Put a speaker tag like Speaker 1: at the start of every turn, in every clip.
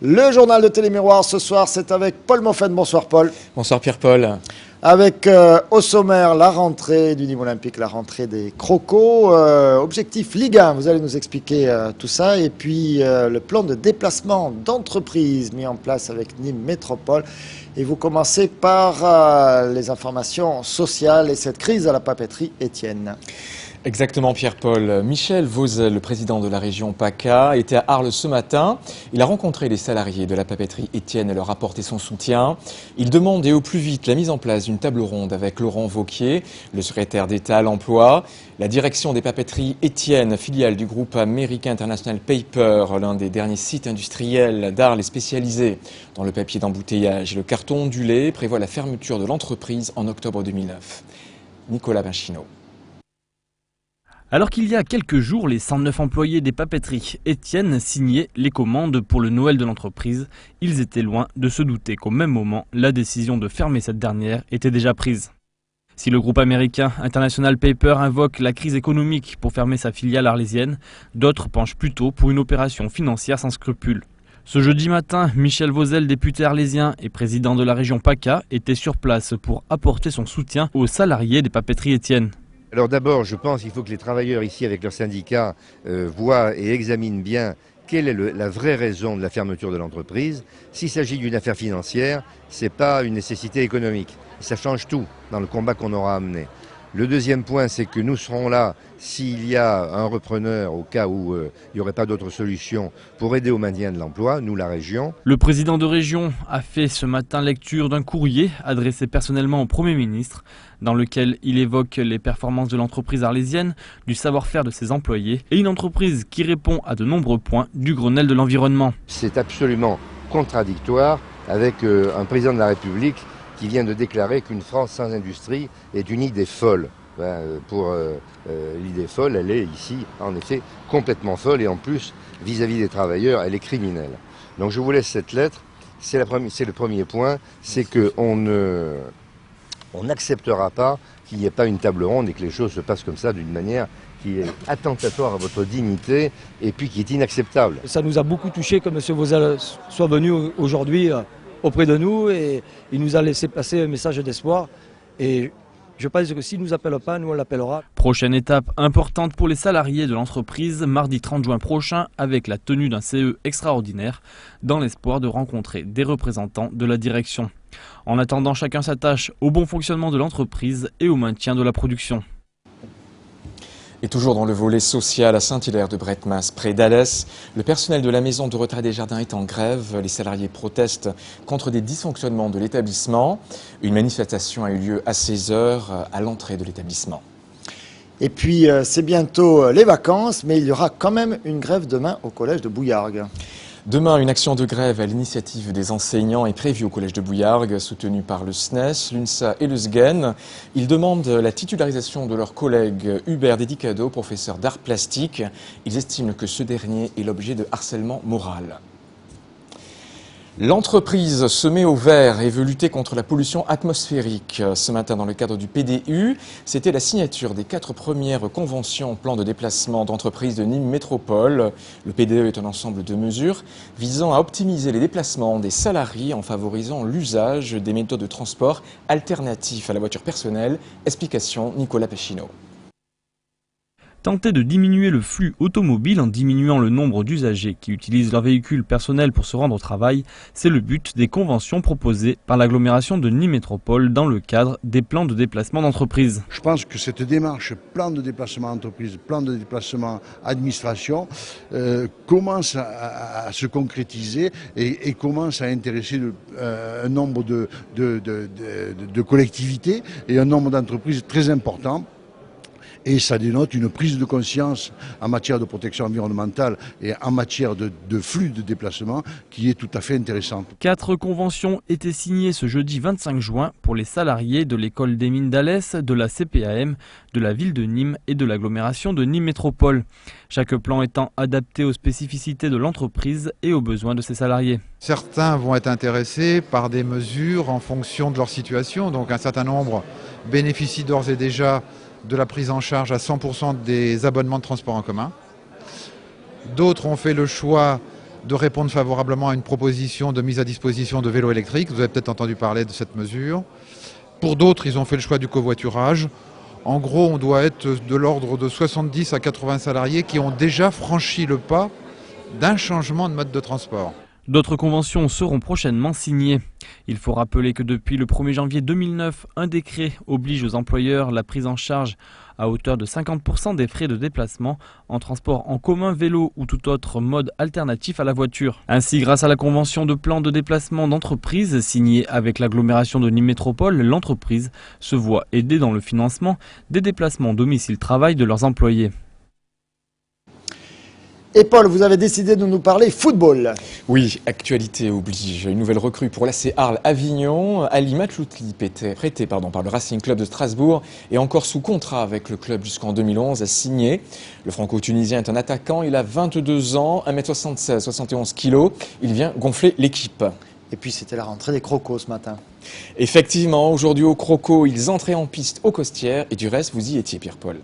Speaker 1: Le journal de Télémiroir ce soir, c'est avec Paul Moffett. Bonsoir Paul.
Speaker 2: Bonsoir Pierre-Paul.
Speaker 1: Avec au sommaire la rentrée du niveau olympique, la rentrée des crocos. Objectif Ligue 1, vous allez nous expliquer tout ça. Et puis le plan de déplacement d'entreprise mis en place avec Nîmes Métropole. Et vous commencez par les informations sociales et cette crise à la papeterie Étienne.
Speaker 2: Exactement Pierre-Paul. Michel Vauzel, le président de la région PACA, était à Arles ce matin. Il a rencontré les salariés de la papeterie Étienne et leur apporté son soutien. Il demande et au plus vite la mise en place d'une table ronde avec Laurent Wauquiez, le secrétaire d'État à l'emploi. La direction des papeteries Étienne, filiale du groupe américain International Paper, l'un des derniers sites industriels d'Arles et spécialisé dans le papier d'embouteillage et le carton ondulé, prévoit la fermeture de l'entreprise en octobre 2009. Nicolas Pinchino.
Speaker 3: Alors qu'il y a quelques jours, les 109 employés des papeteries Étienne signaient les commandes pour le Noël de l'entreprise, ils étaient loin de se douter qu'au même moment, la décision de fermer cette dernière était déjà prise. Si le groupe américain International Paper invoque la crise économique pour fermer sa filiale arlésienne, d'autres penchent plutôt pour une opération financière sans scrupules. Ce jeudi matin, Michel Vauzel, député arlésien et président de la région PACA, était sur place pour apporter son soutien aux salariés des papeteries Étienne.
Speaker 4: Alors d'abord, je pense qu'il faut que les travailleurs ici, avec leurs syndicats, voient et examinent bien quelle est la vraie raison de la fermeture de l'entreprise. S'il s'agit d'une affaire financière, ce n'est pas une nécessité économique. Ça change tout dans le combat qu'on aura à mener. Le deuxième point, c'est que nous serons là s'il y a un repreneur, au cas où il n'y aurait pas d'autre solution, pour aider au maintien de l'emploi, nous la région.
Speaker 3: Le président de région a fait ce matin lecture d'un courrier adressé personnellement au Premier ministre, dans lequel il évoque les performances de l'entreprise arlésienne, du savoir-faire de ses employés, et une entreprise qui répond à de nombreux points du Grenelle de l'environnement.
Speaker 4: C'est absolument contradictoire avec un président de la République qui vient de déclarer qu'une France sans industrie est une idée folle. Pour l'idée folle, elle est ici, en effet, complètement folle et en plus, vis-à-vis des travailleurs, elle est criminelle. Donc je vous laisse cette lettre, c'est le premier point, c'est qu'on n'acceptera pas qu'il n'y ait pas une table ronde et que les choses se passent comme ça d'une manière qui est attentatoire à votre dignité et puis qui est inacceptable.
Speaker 5: Ça nous a beaucoup touché que M. Vauzel soit venu aujourd'hui auprès de nous et il nous a laissé passer un message d'espoir et je pense que s'il ne nous appelle pas, nous on l'appellera.
Speaker 3: Prochaine étape importante pour les salariés de l'entreprise, mardi 30 juin prochain avec la tenue d'un CE extraordinaire dans l'espoir de rencontrer des représentants de la direction. En attendant, chacun s'attache au bon fonctionnement de l'entreprise et au maintien de la production.
Speaker 2: Et toujours dans le volet social à Saint-Hilaire-de-Bretmas, près d'Alès, le personnel de la maison de retraite des Jardins est en grève. Les salariés protestent contre des dysfonctionnements de l'établissement. Une manifestation a eu lieu à 16h à l'entrée de l'établissement.
Speaker 1: Et puis c'est bientôt les vacances, mais il y aura quand même une grève demain au collège de Bouillargues.
Speaker 2: Demain, une action de grève à l'initiative des enseignants est prévue au collège de Bouillargues, soutenue par le SNES, l'UNSA et le SGEN. Ils demandent la titularisation de leur collègue Hubert Dedicado, professeur d'art plastique. Ils estiment que ce dernier est l'objet de harcèlement moral. L'entreprise se met au vert et veut lutter contre la pollution atmosphérique. Ce matin, dans le cadre du PDU, c'était la signature des 4 premières conventions plan de déplacement d'entreprises de Nîmes Métropole. Le PDU est un ensemble de mesures visant à optimiser les déplacements des salariés en favorisant l'usage des méthodes de transport alternatifs à la voiture personnelle. Explication Nicolas Pinchino.
Speaker 3: Tenter de diminuer le flux automobile en diminuant le nombre d'usagers qui utilisent leur véhicule personnel pour se rendre au travail, c'est le but des conventions proposées par l'agglomération de Nîmes Métropole dans le cadre des plans de déplacement d'entreprise.
Speaker 6: Je pense que cette démarche plan de déplacement entreprise, plan de déplacement administration commence à se concrétiser et commence à intéresser un nombre de collectivités et un nombre d'entreprises très important. Et ça dénote une prise de conscience en matière de protection environnementale et en matière de flux de déplacement qui est tout à fait intéressante.
Speaker 3: 4 conventions étaient signées ce jeudi 25 juin pour les salariés de l'école des mines d'Alès, de la CPAM, de la ville de Nîmes et de l'agglomération de Nîmes Métropole. Chaque plan étant adapté aux spécificités de l'entreprise et aux besoins de ses salariés.
Speaker 7: Certains vont être intéressés par des mesures en fonction de leur situation, donc un certain nombre bénéficient d'ores et déjà de la prise en charge à 100% des abonnements de transport en commun. D'autres ont fait le choix de répondre favorablement à une proposition de mise à disposition de vélos électriques. Vous avez peut-être entendu parler de cette mesure. Pour d'autres, ils ont fait le choix du covoiturage. En gros, on doit être de l'ordre de 70 à 80 salariés qui ont déjà franchi le pas d'un changement de mode de transport.
Speaker 3: D'autres conventions seront prochainement signées. Il faut rappeler que depuis le 1er janvier 2009, un décret oblige aux employeurs la prise en charge à hauteur de 50% des frais de déplacement en transport en commun, vélo ou tout autre mode alternatif à la voiture. Ainsi, grâce à la convention de plan de déplacement d'entreprise signée avec l'agglomération de Nîmes Métropole, l'entreprise se voit aider dans le financement des déplacements domicile-travail de leurs employés.
Speaker 1: Et Paul, vous avez décidé de nous parler football.
Speaker 2: Oui, actualité oblige. Une nouvelle recrue pour l'AC Arles Avignon. Ali Matloutli, prêté par le Racing Club de Strasbourg et encore sous contrat avec le club jusqu'en 2011, a signé. Le franco-tunisien est un attaquant, il a 22 ans, 1m76, 71 kg. Il vient gonfler l'équipe.
Speaker 1: Et puis c'était la rentrée des Crocos ce matin.
Speaker 2: Effectivement, aujourd'hui au Croco, ils entraient en piste au Costières et du reste, vous y étiez Pierre-Paul.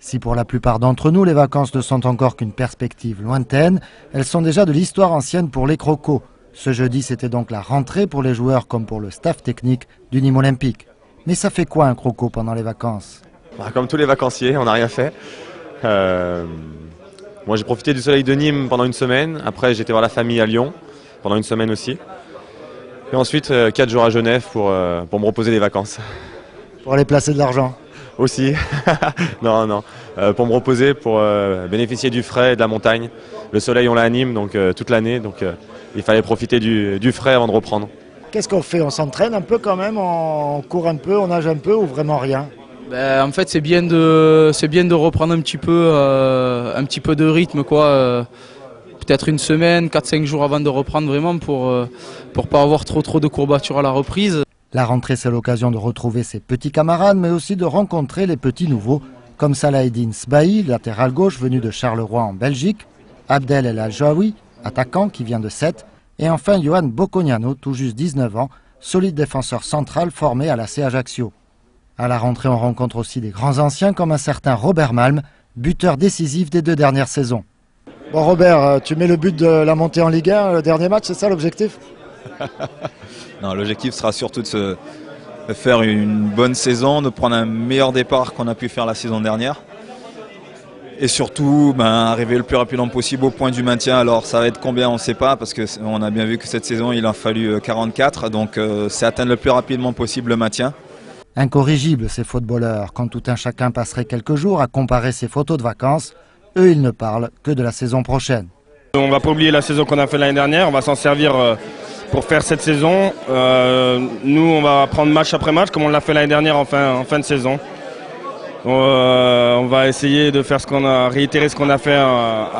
Speaker 8: Si pour la plupart d'entre nous, les vacances ne sont encore qu'une perspective lointaine, elles sont déjà de l'histoire ancienne pour les Crocos. Ce jeudi, c'était donc la rentrée pour les joueurs comme pour le staff technique du Nîmes Olympique. Mais ça fait quoi un Croco pendant les vacances?
Speaker 9: Comme tous les vacanciers, on n'a rien fait. Moi j'ai profité du soleil de Nîmes pendant une semaine. Après j'étais voir la famille à Lyon pendant une semaine aussi. Et ensuite 4 jours à Genève pour me reposer des vacances.
Speaker 8: Pour aller placer de l'argent?
Speaker 9: Aussi, non, pour me reposer, pour bénéficier du frais et de la montagne. Le soleil, on l'a à Nîmes donc, toute l'année, donc il fallait profiter du frais avant de reprendre.
Speaker 1: Qu'est-ce qu'on fait? On s'entraîne un peu quand même, on court un peu, on nage un peu ou vraiment rien?
Speaker 10: En fait, c'est bien de reprendre un petit peu de rythme, quoi. Peut-être une semaine, 4-5 jours avant de reprendre vraiment pour pas avoir trop de courbatures à la reprise.
Speaker 8: La rentrée, c'est l'occasion de retrouver ses petits camarades, mais aussi de rencontrer les petits nouveaux, comme Salahedine Sbahi, latéral gauche venu de Charleroi en Belgique, Abdel El Aljaoui, attaquant qui vient de Sète, et enfin Johan Bocognano, tout juste 19 ans, solide défenseur central formé à l'AC Ajaccio. À la rentrée, on rencontre aussi des grands anciens comme un certain Robert Malm, buteur décisif des 2 dernières saisons.
Speaker 1: Bon Robert, tu mets le but de la montée en Ligue 1, le dernier match, c'est ça l'objectif?
Speaker 11: Non, l'objectif sera surtout de faire une bonne saison, de prendre un meilleur départ qu'on a pu faire la saison dernière. Et surtout, arriver le plus rapidement possible au point du maintien. Alors ça va être combien, on ne sait pas, parce qu'on a bien vu que cette saison, il a fallu 44. Donc c'est atteindre le plus rapidement possible le maintien.
Speaker 8: Incorrigibles ces footballeurs, quand tout un chacun passerait quelques jours à comparer ses photos de vacances, eux ils ne parlent que de la saison prochaine.
Speaker 12: On ne va pas oublier la saison qu'on a fait l'année dernière, on va s'en servir pour faire cette saison. Nous on va prendre match après match comme on l'a fait l'année dernière en fin de saison. On va essayer de faire réitérer ce qu'on a fait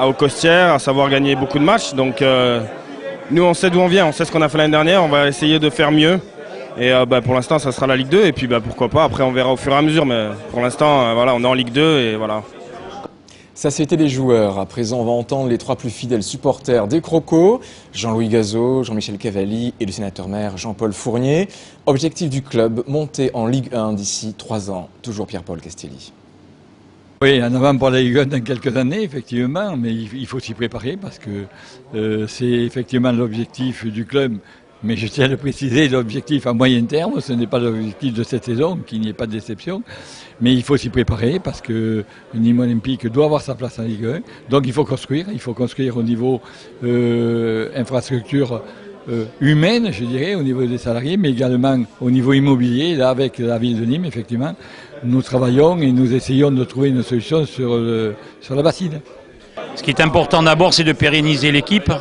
Speaker 12: au Costières, à savoir gagner beaucoup de matchs. Donc nous on sait d'où on vient, on sait ce qu'on a fait l'année dernière, on va essayer de faire mieux. Et pour l'instant ça sera la Ligue 2 et puis pourquoi pas, après on verra au fur et à mesure. Mais pour l'instant voilà, on est en Ligue 2 et voilà.
Speaker 2: Ça, c'était les joueurs. À présent, on va entendre les 3 plus fidèles supporters des Crocos, Jean-Louis Gazot, Jean-Michel Cavalli et le sénateur-maire Jean-Paul Fournier. Objectif du club, monter en Ligue 1 d'ici 3 ans. Toujours Pierre-Paul Castelli.
Speaker 13: Oui, en avant pour la Ligue 1 dans quelques années, effectivement, mais il faut s'y préparer parce que c'est effectivement l'objectif du club. Mais je tiens à le préciser, l'objectif à moyen terme, ce n'est pas l'objectif de cette saison, qu'il n'y ait pas de déception. Mais il faut s'y préparer parce que le Nîmes Olympique doit avoir sa place en Ligue 1. Donc il faut construire au niveau infrastructure humaine, je dirais, au niveau des salariés, mais également au niveau immobilier. Là, avec la ville de Nîmes, effectivement, nous travaillons et nous essayons de trouver une solution sur la bassine.
Speaker 14: Ce qui est important d'abord, c'est de pérenniser l'équipe,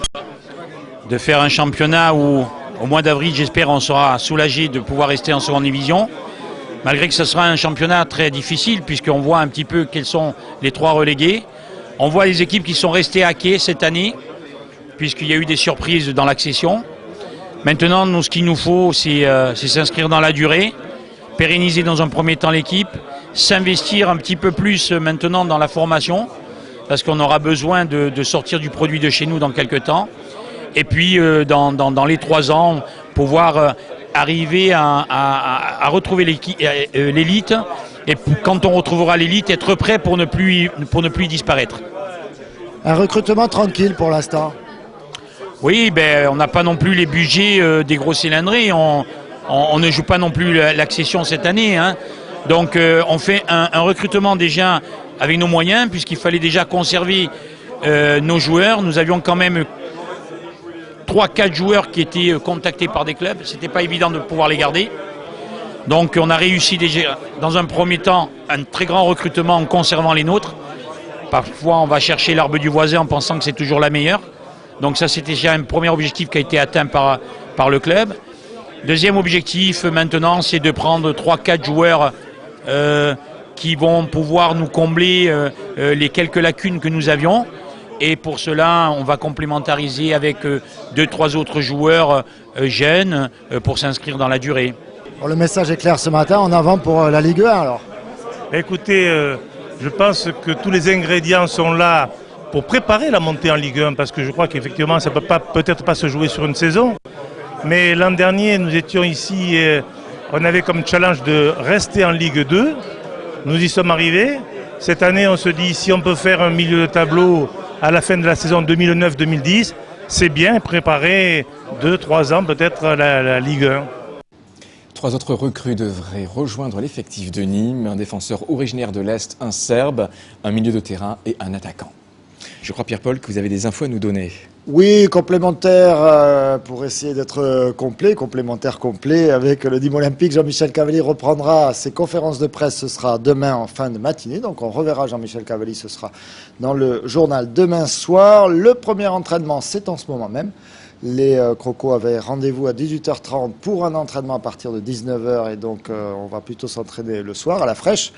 Speaker 14: de faire un championnat où, au mois d'avril, j'espère, on sera soulagé de pouvoir rester en seconde division. Malgré que ce sera un championnat très difficile, puisqu'on voit un petit peu quels sont les 3 relégués. On voit les équipes qui sont restées à quai cette année, puisqu'il y a eu des surprises dans l'accession. Maintenant, nous, ce qu'il nous faut, c'est s'inscrire dans la durée, pérenniser dans un premier temps l'équipe, s'investir un petit peu plus maintenant dans la formation, parce qu'on aura besoin de sortir du produit de chez nous dans quelques temps. Et puis, dans les 3 ans, pouvoir arriver à retrouver l'élite. Et quand on retrouvera l'élite, être prêt pour ne plus disparaître.
Speaker 8: Un recrutement tranquille pour l'instant.
Speaker 14: Oui, on n'a pas non plus les budgets des gros cylindrés. On ne joue pas non plus l'accession cette année, hein. Donc on fait un recrutement déjà avec nos moyens, puisqu'il fallait déjà conserver nos joueurs. Nous avions quand même 3-4 joueurs qui étaient contactés par des clubs. C'était pas évident de pouvoir les garder. Donc on a réussi déjà dans un premier temps un très grand recrutement en conservant les nôtres. Parfois on va chercher l'arbre du voisin en pensant que c'est toujours la meilleure. Donc ça c'était déjà un premier objectif qui a été atteint par le club. Deuxième objectif maintenant, c'est de prendre 3-4 joueurs qui vont pouvoir nous combler les quelques lacunes que nous avions. Et pour cela, on va complémentariser avec 2-3 autres joueurs jeunes pour s'inscrire dans la durée.
Speaker 8: Bon, le message est clair ce matin, en avant pour la Ligue 1 alors.
Speaker 15: Écoutez, je pense que tous les ingrédients sont là pour préparer la montée en Ligue 1, parce que je crois qu'effectivement ça ne peut peut-être pas se jouer sur une saison. Mais l'an dernier, nous étions ici, on avait comme challenge de rester en Ligue 2. Nous y sommes arrivés. Cette année, on se dit, si on peut faire un milieu de tableau à la fin de la saison 2009-2010, c'est bien préparer 2-3 ans peut-être la Ligue 1.
Speaker 2: 3 autres recrues devraient rejoindre l'effectif de Nîmes, un défenseur originaire de l'Est, un Serbe, un milieu de terrain et un attaquant. Je crois, Pierre-Paul, que vous avez des infos à nous donner.
Speaker 1: Oui, complémentaire pour essayer d'être complémentaire complet avec le Nîmes Olympique. Jean-Michel Cavalli reprendra ses conférences de presse, ce sera demain en fin de matinée. Donc on reverra Jean-Michel Cavalli, ce sera dans le journal demain soir. Le premier entraînement, c'est en ce moment même. Les Crocos avaient rendez-vous à 18h30 pour un entraînement à partir de 19h et donc on va plutôt s'entraîner le soir à la fraîche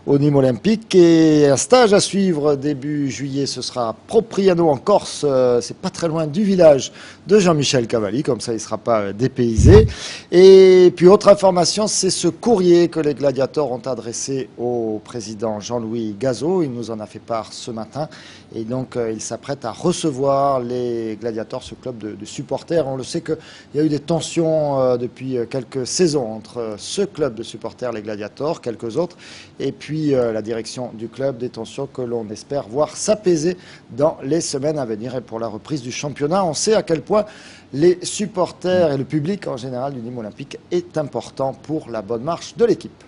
Speaker 1: au Nîmes Olympique. Et un stage à suivre début juillet, ce sera à Propriano en Corse, c'est pas très loin du village de Jean-Michel Cavalli, comme ça il ne sera pas dépaysé. Et puis autre information, c'est ce courrier que les Gladiators ont adressé au président Jean-Louis Gazot, il nous en a fait part ce matin et donc il s'apprête à recevoir les Gladiators, ce club de supporters. On le sait qu'il y a eu des tensions depuis quelques saisons entre ce club de supporters, les Gladiators, quelques autres, et puis la direction du club, des tensions que l'on espère voir s'apaiser dans les semaines à venir. Et pour la reprise du championnat, on sait à quel point les supporters et le public en général du Nîmes Olympique est important pour la bonne marche de l'équipe.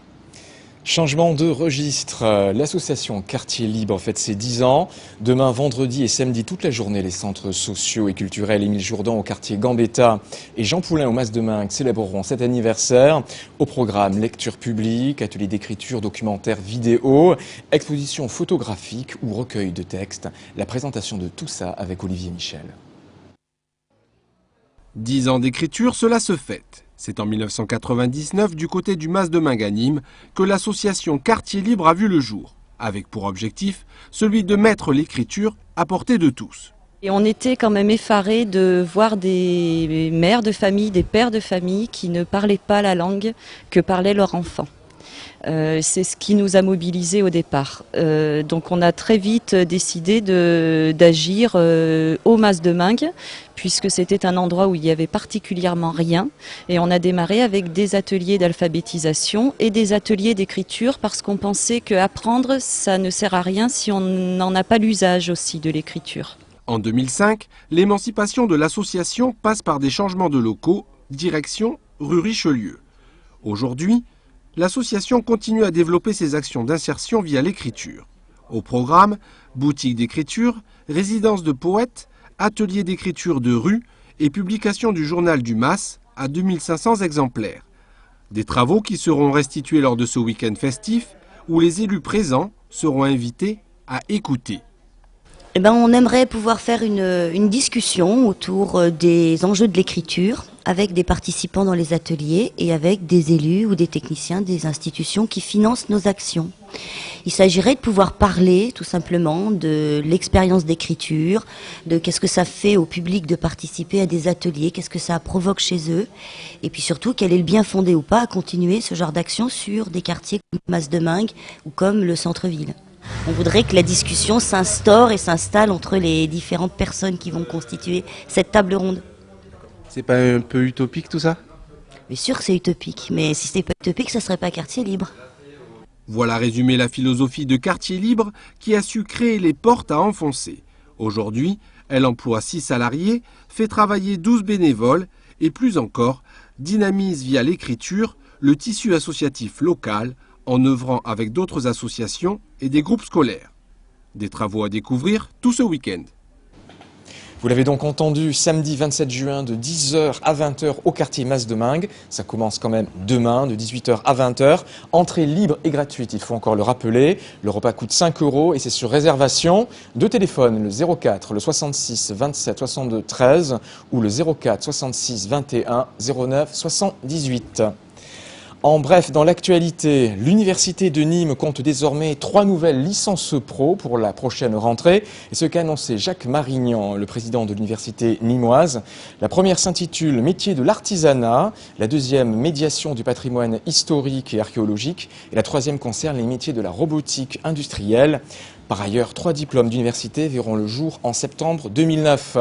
Speaker 2: Changement de registre, l'association Quartier Libre fête ses 10 ans. Demain, vendredi et samedi, toute la journée, les centres sociaux et culturels Émile Jourdan au quartier Gambetta et Jean Poulain au Mas de Mingue célébreront cet anniversaire. Au programme, lecture publique, ateliers d'écriture, documentaires, vidéos, exposition photographique ou recueil de textes. La présentation de tout ça avec Olivier Michel.
Speaker 16: 10 ans d'écriture, cela se fête. C'est en 1999, du côté du Mas de Mingue à Nîmes, que l'association Quartier Libre a vu le jour, avec pour objectif celui de mettre l'écriture à portée de tous.
Speaker 17: Et on était quand même effarés de voir des mères de famille, des pères de famille qui ne parlaient pas la langue que parlaient leurs enfants. C'est ce qui nous a mobilisés au départ. Donc on a très vite décidé d'agir au Mas de Mingue, puisque c'était un endroit où il y avait particulièrement rien. Et on a démarré avec des ateliers d'alphabétisation et des ateliers d'écriture, parce qu'on pensait qu'apprendre, ça ne sert à rien si on n'en a pas l'usage aussi de l'écriture.
Speaker 16: En 2005, l'émancipation de l'association passe par des changements de locaux, direction rue Richelieu. Aujourd'hui, l'association continue à développer ses actions d'insertion via l'écriture. Au programme, boutique d'écriture, résidence de poètes, atelier d'écriture de rue et publication du journal du Mas à 2500 exemplaires. Des travaux qui seront restitués lors de ce week-end festif où les élus présents seront invités à écouter.
Speaker 18: On aimerait pouvoir faire une discussion autour des enjeux de l'écriture avec des participants dans les ateliers et avec des élus ou des techniciens des institutions qui financent nos actions. Il s'agirait de pouvoir parler tout simplement de l'expérience d'écriture, de qu'est-ce que ça fait au public de participer à des ateliers, qu'est-ce que ça provoque chez eux, et puis surtout quel est le bien fondé ou pas à continuer ce genre d'action sur des quartiers comme Mas de Mingue ou comme le centre-ville. On voudrait que la discussion s'instaure et s'installe entre les différentes personnes qui vont constituer cette table ronde.
Speaker 19: C'est pas un peu utopique tout ça?
Speaker 18: Bien sûr que c'est utopique, mais si c'était pas utopique, ça serait pas Quartier Libre.
Speaker 16: Voilà résumé la philosophie de Quartier Libre qui a su créer les portes à enfoncer. Aujourd'hui, elle emploie 6 salariés, fait travailler 12 bénévoles et plus encore, dynamise via l'écriture le tissu associatif local en œuvrant avec d'autres associations et des groupes scolaires. Des travaux à découvrir tout ce week-end.
Speaker 2: Vous l'avez donc entendu, samedi 27 juin de 10h à 20h au quartier Mas-Domingue. Ça commence quand même demain de 18h à 20h. Entrée libre et gratuite, il faut encore le rappeler. Le repas coûte 5 € et c'est sur réservation. Deux téléphones, le 04, le 66 27 62 13 ou le 04 66 21 09 78. En bref, dans l'actualité, l'Université de Nîmes compte désormais 3 nouvelles licences pro pour la prochaine rentrée. Et ce qu'a annoncé Jacques Marignan, le président de l'Université nîmoise. La première s'intitule Métier de l'artisanat, la deuxième Médiation du patrimoine historique et archéologique et la troisième concerne les métiers de la robotique industrielle. Par ailleurs, 3 diplômes d'université verront le jour en septembre 2009.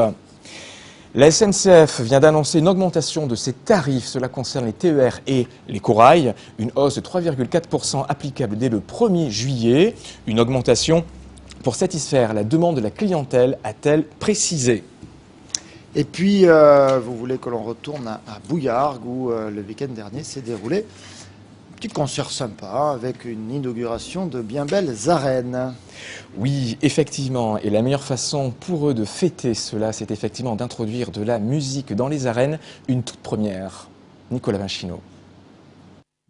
Speaker 2: La SNCF vient d'annoncer une augmentation de ses tarifs. Cela concerne les TER et les corails. Une hausse de 3,4% applicable dès le 1er juillet. Une augmentation pour satisfaire la demande de la clientèle, a-t-elle précisé.
Speaker 1: Et puis, vous voulez que l'on retourne à Bouillargues où le week-end dernier s'est déroulé un petit concert sympa avec une inauguration de bien belles arènes.
Speaker 2: Oui, effectivement, et la meilleure façon pour eux de fêter cela, c'est effectivement d'introduire de la musique dans les arènes, une toute première. Nicolas Vinchino.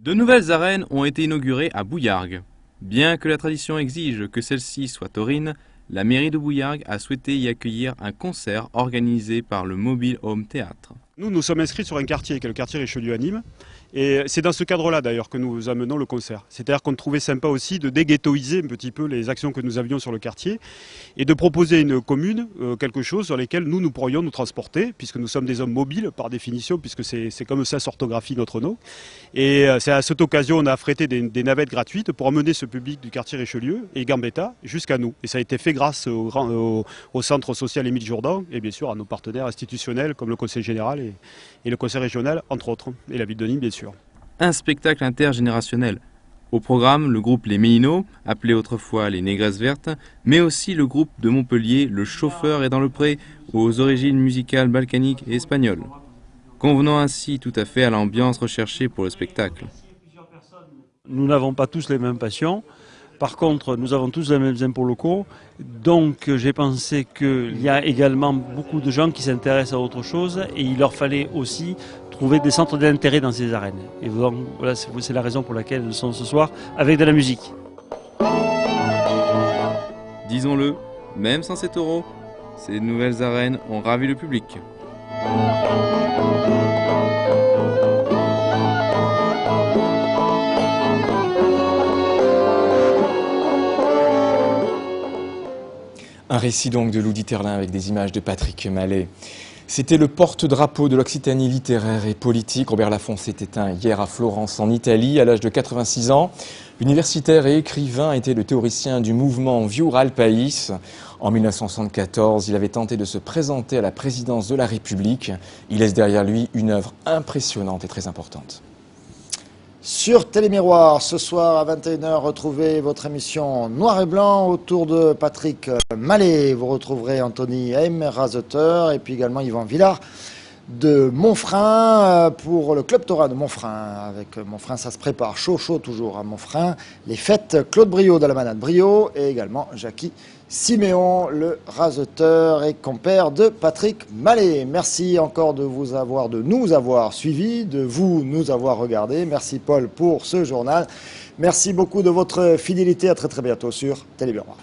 Speaker 20: De nouvelles arènes ont été inaugurées à Bouillargues. Bien que la tradition exige que celle-ci soit taurine, la mairie de Bouillargues a souhaité y accueillir un concert organisé par le Mobile Home Théâtre.
Speaker 21: Nous sommes inscrits sur un quartier, qui est le quartier Richelieu à Nîmes. Et c'est dans ce cadre-là d'ailleurs que nous amenons le concert. C'est-à-dire qu'on trouvait sympa aussi de déghettoiser un petit peu les actions que nous avions sur le quartier et de proposer une commune, quelque chose sur lesquels nous pourrions nous transporter, puisque nous sommes des hommes mobiles par définition, puisque c'est comme ça s'orthographie notre nom. Et c'est à cette occasion on a affrété des navettes gratuites pour emmener ce public du quartier Richelieu et Gambetta jusqu'à nous. Et ça a été fait grâce au centre social Émile Jourdan et bien sûr à nos partenaires institutionnels comme le Conseil général et le Conseil régional entre autres, et la ville de Nîmes bien sûr.
Speaker 20: Un spectacle intergénérationnel. Au programme, le groupe Les Mélinots, appelé autrefois les Négresses Vertes, mais aussi le groupe de Montpellier, Le Chauffeur est dans le pré, aux origines musicales balkaniques et espagnoles. Convenant ainsi tout à fait à l'ambiance recherchée pour le spectacle.
Speaker 22: Nous n'avons pas tous les mêmes passions. Par contre, nous avons tous les mêmes impôts locaux, donc j'ai pensé qu'il y a également beaucoup de gens qui s'intéressent à autre chose et il leur fallait aussi trouver des centres d'intérêt dans ces arènes. Et donc, voilà, c'est la raison pour laquelle nous sommes ce soir avec de la musique.
Speaker 20: Disons-le, même sans 7 €, ces nouvelles arènes ont ravi le public.
Speaker 2: Un récit donc de Lou Dieterlin avec des images de Patrick Mallet. C'était le porte-drapeau de l'Occitanie littéraire et politique. Robert Laffont s'est éteint hier à Florence en Italie à l'âge de 86 ans. L'universitaire et écrivain était le théoricien du mouvement Viur al País. En 1974, il avait tenté de se présenter à la présidence de la République. Il laisse derrière lui une œuvre impressionnante et très importante.
Speaker 1: Sur Télémiroir, ce soir à 21h, retrouvez votre émission Noir et Blanc autour de Patrick Mallet. Vous retrouverez Anthony M, Raseteur et puis également Yvan Villard de Montfrein pour le Club Thorin de Montfrein. Avec Montfrein, ça se prépare chaud toujours à Montfrein. Les fêtes, Claude Brio de la Manade Brio et également Jackie Siméon, le raseteur et compère de Patrick Mallet. Merci encore de nous avoir suivis, de nous avoir regardés. Merci Paul pour ce journal. Merci beaucoup de votre fidélité. À très bientôt sur Télémiroir.